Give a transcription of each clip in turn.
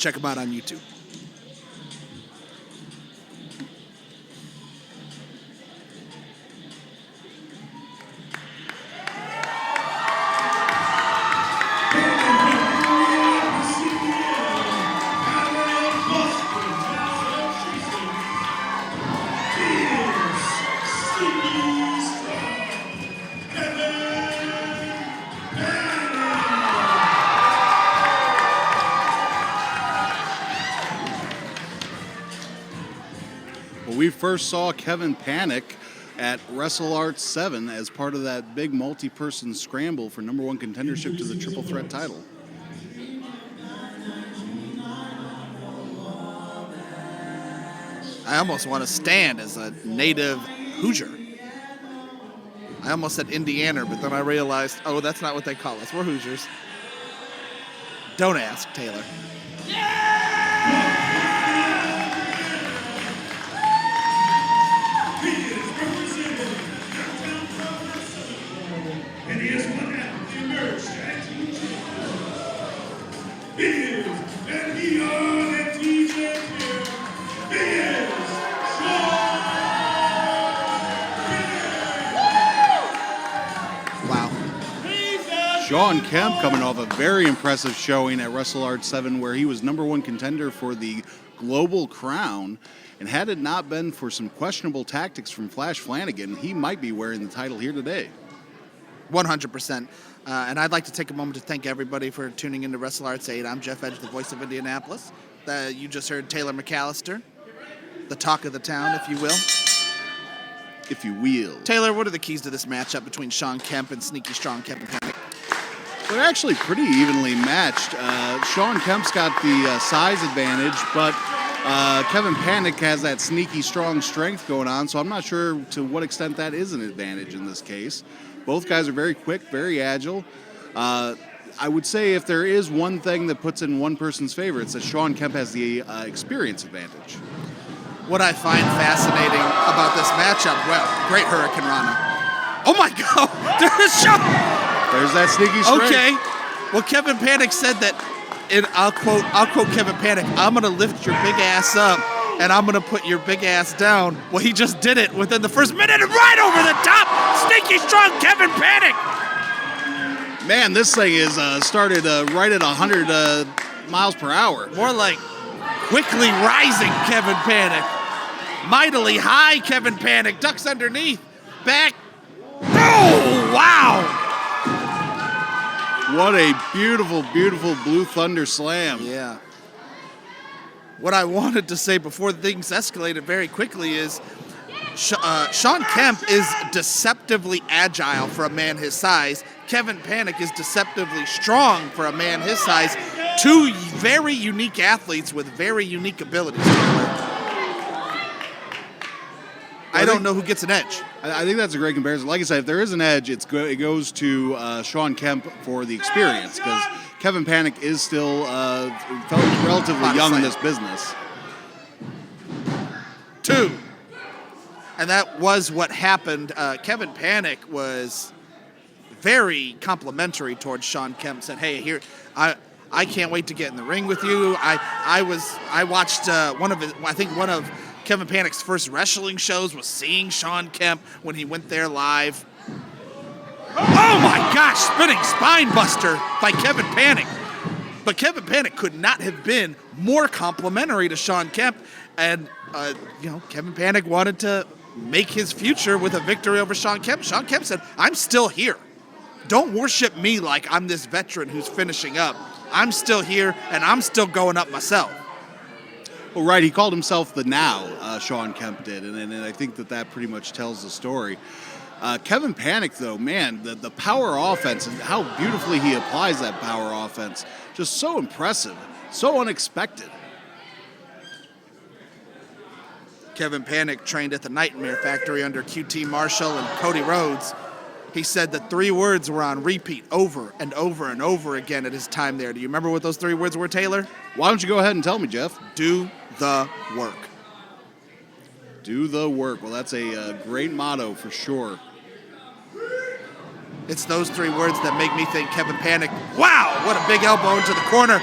Check them out on YouTube. We first saw Kevin Panic at WrestleArts 7 as part of that big multi-person scramble for #1 contendership to the Triple Threat title. I almost want to stand as a native Hoosier. I almost said Indiana, but then I realized, oh, that's not what they call us. We're Hoosiers. Don't ask, Taylor. And he is one half of the Emerge Tag Team Champions. He is, and he on the DJ here. He is Wow. Shawn Kemp coming off a very impressive showing at WrestleArts 7 where he was #1 contender for the Global Crown. And had it not been for some questionable tactics from Flash Flanagan, he might be wearing the title here today. 100%. And I'd like to take a moment to thank everybody for tuning into WrestleArts 8. I'm Jeff Edge, the voice of Indianapolis. You just heard Taylor McAllister, the talk of the town, if you will. If you will. Taylor, what are the keys to this matchup between Shawn Kemp and Sneaky Strong Kevin Panic? They're actually pretty evenly matched. Shawn Kemp's got the size advantage, but Kevin Panic has that sneaky strong strength going on, so I'm not sure to what extent that is an advantage in this case. Both guys are very quick, very agile. I would say if there is one thing that puts in one person's favor, it's that Shawn Kemp has the experience advantage. What I find fascinating about this matchup, well, great Hurricane Rana. Oh my God, there's Shawn! There's that sneaky strength. Okay, well, Kevin Panic said that, and I'll quote Kevin Panic, I'm gonna lift your big ass up and I'm gonna put your big ass down. Well, he just did it within the first minute and right over the top. Sneaky strong Kevin Panic. Man, this thing is started right at 100 miles per hour. More like quickly rising Kevin Panic. Mightily high Kevin Panic. Ducks underneath. Back. Oh, wow. What a beautiful, beautiful Blue Thunder slam. Yeah. What I wanted to say before things escalated very quickly is Shawn Kemp is deceptively agile for a man his size. Kevin Panic is deceptively strong for a man his size. Two very unique athletes with very unique abilities. I don't know who gets an edge. I think that's a great comparison. Like I said, if there is an edge, it goes to Shawn Kemp for the experience, because Kevin Panic is still relatively young in this business. 2. And that was what happened. Kevin Panic was very complimentary towards Shawn Kemp. Said, "Hey, here, I can't wait to get in the ring with you." I watched one of Kevin Panic's first wrestling shows was seeing Shawn Kemp when he went there live. Oh my gosh, spinning spine buster by Kevin Panic. But Kevin Panic could not have been more complimentary to Shawn Kemp. And, Kevin Panic wanted to make his future with a victory over Shawn Kemp. Shawn Kemp said, I'm still here. Don't worship me like I'm this veteran who's finishing up. I'm still here, and I'm still going up myself. Well, right, he called himself the Now, Shawn Kemp did, and I think that pretty much tells the story. Kevin Panic, though, man, the power offense and how beautifully he applies that power offense, just so impressive, so unexpected. Kevin Panic trained at the Nightmare Factory under QT Marshall and Cody Rhodes. He said that 3 words were on repeat over and over and over again at his time there. Do you remember what those 3 words were, Taylor? Why don't you go ahead and tell me, Jeff? Do the work. Do the work. Well, that's a great motto for sure. It's those 3 words that make me think Kevin Panic, wow, what a big elbow into the corner.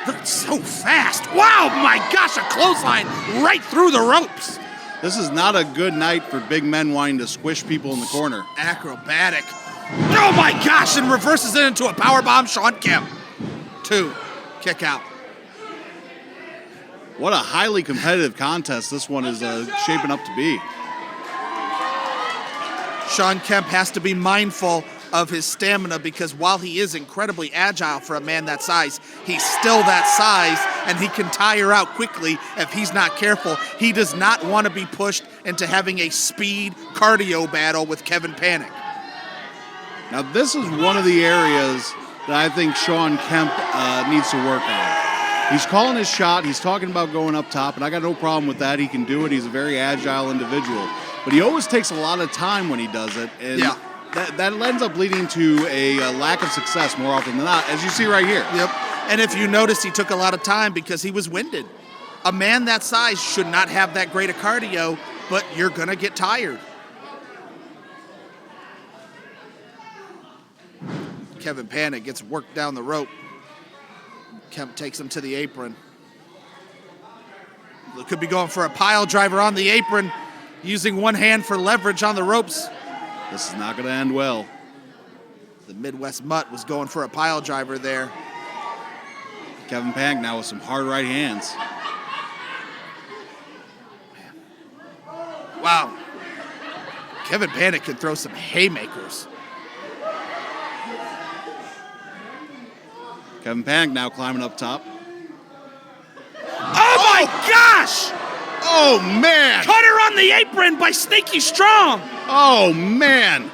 Look, so fast. Wow, my gosh, a clothesline right through the ropes. This is not a good night for big men wanting to squish people in the corner. Acrobatic. Oh my gosh, and reverses it into a powerbomb. Shawn Kemp. 2. Kick out. What a highly competitive contest this one is shaping up to be. Shawn Kemp has to be mindful of his stamina because while he is incredibly agile for a man that size, he's still that size and he can tire out quickly if he's not careful. He does not want to be pushed into having a speed cardio battle with Kevin Panic. Now this is one of the areas that I think Shawn Kemp needs to work on. He's calling his shot, he's talking about going up top, and I got no problem with that. He can do it, he's a very agile individual. But he always takes a lot of time when he does it, and that ends up leading to a lack of success more often than not, as you see right here. Yep. And if you notice, he took a lot of time because he was winded. A man that size should not have that great a cardio, but you're going to get tired. Kevin Panic gets worked down the rope. Kemp takes him to the apron. Could be going for a pile driver on the apron, using one hand for leverage on the ropes. This is not going to end well. The Midwest Mutt was going for a pile driver there. Kevin Panic now with some hard right hands. Wow. Kevin Panic can throw some haymakers. Kevin Panic now climbing up top. Oh my gosh! Oh man! Cutter on the apron by Sneaky Strong. Oh man!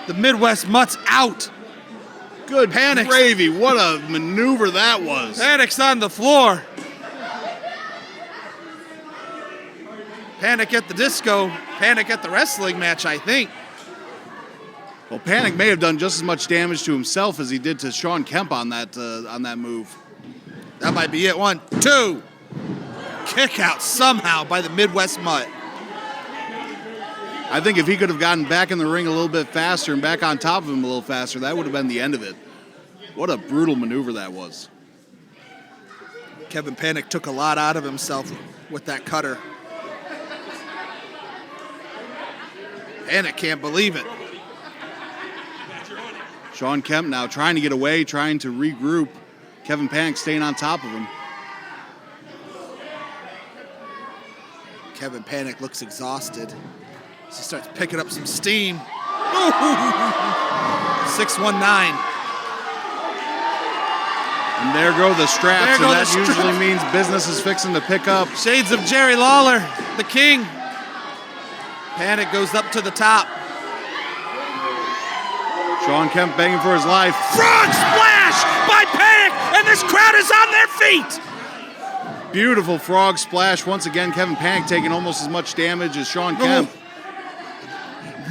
The Midwest Mutt's out. Good Panic's. gravy! What a maneuver that was. Panic's on the floor. Panic at the disco. Panic at the wrestling match, I think. Well, Panic may have done just as much damage to himself as he did to Shawn Kemp on that move. That might be it. 1, 2. Kick out somehow by the Midwest Mutt. I think if he could have gotten back in the ring a little bit faster and back on top of him a little faster, that would have been the end of it. What a brutal maneuver that was. Kevin Panic took a lot out of himself with that cutter. Panic can't believe it. Shawn Kemp now trying to get away, trying to regroup. Kevin Panic staying on top of him. Kevin Panic looks exhausted. He starts picking up some steam. 619. And there go the straps, and that usually means business is fixing to pick up. Shades of Jerry Lawler, the king. Panic goes up to the top. Shawn Kemp begging for his life. Frog splash by Panic, and this crowd is on their feet. Beautiful frog splash. Once again, Kevin Panic taking almost as much damage as Shawn Kemp.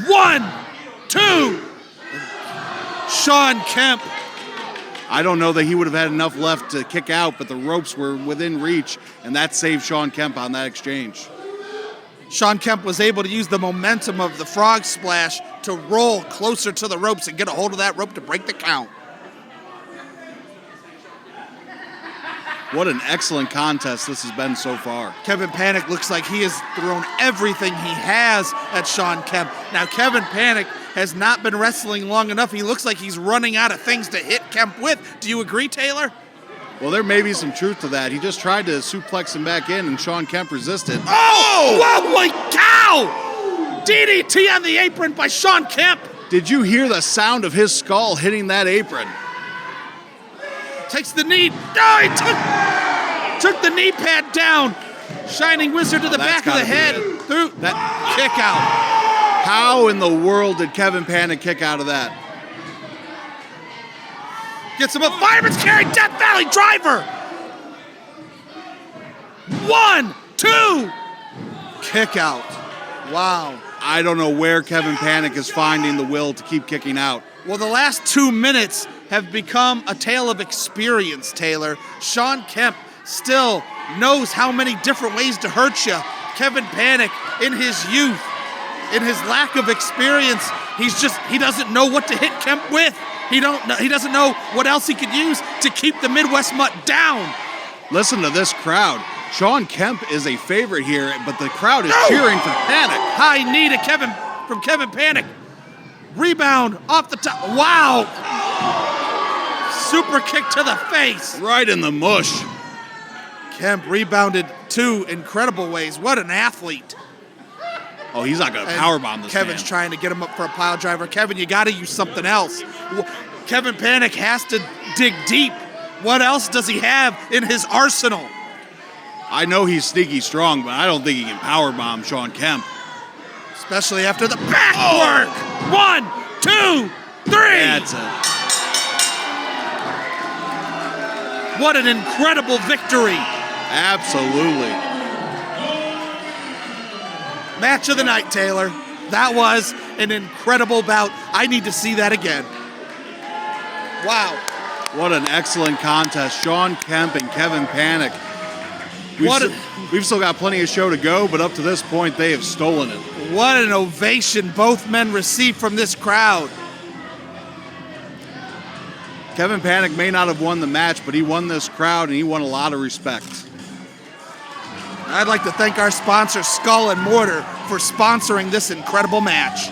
1, 2. Shawn Kemp. I don't know that he would have had enough left to kick out, but the ropes were within reach, and that saved Shawn Kemp on that exchange. Shawn Kemp was able to use the momentum of the frog splash to roll closer to the ropes and get a hold of that rope to break the count. What an excellent contest this has been so far. Kevin Panic looks like he has thrown everything he has at Shawn Kemp. Now, Kevin Panic has not been wrestling long enough. He looks like he's running out of things to hit Kemp with. Do you agree, Taylor? Well, there may be some truth to that. He just tried to suplex him back in, and Shawn Kemp resisted. Oh! Whoa, my cow! DDT on the apron by Shawn Kemp. Did you hear the sound of his skull hitting that apron? Takes the knee. Oh, he took the knee pad down. Shining Wizard to the back of the head. Through that kick out. How in the world did Kevin Panic kick out of that? Gets him a Fireman's Carry Death Valley Driver. 1, 2. Kick out. Wow. I don't know where Kevin Panic is finding the will to keep kicking out. Well, the last 2 minutes have become a tale of experience, Taylor. Shawn Kemp still knows how many different ways to hurt you. Kevin Panic, in his youth, in his lack of experience, he doesn't know what to hit Kemp with. He doesn't know what else he could use to keep the Midwest Mutt down. Listen to this crowd. Shawn Kemp is a favorite here, but the crowd is cheering for Panic. High knee to from Kevin Panic. Rebound off the top. Wow. Super kick to the face. Right in the mush. Kemp rebounded 2 incredible ways. What an athlete. Oh, he's not going to powerbomb this Kevin's man. trying to get him up for a pile driver. Kevin, you got to use something else. Kevin Panic has to dig deep. What else does he have in his arsenal? I know he's sneaky strong, but I don't think he can powerbomb Shawn Kemp. Especially after the back work. 1, 2, 3. That's it. What an incredible victory. Absolutely. Match of the night, Taylor. That was an incredible bout. I need to see that again. Wow. What an excellent contest. Shawn Kemp and Kevin Panic. We've still got plenty of show to go, but up to this point, they have stolen it. What an ovation both men received from this crowd. Kevin Panic may not have won the match, but he won this crowd, and he won a lot of respect. I'd like to thank our sponsor, Skull and Mortar, for sponsoring this incredible match.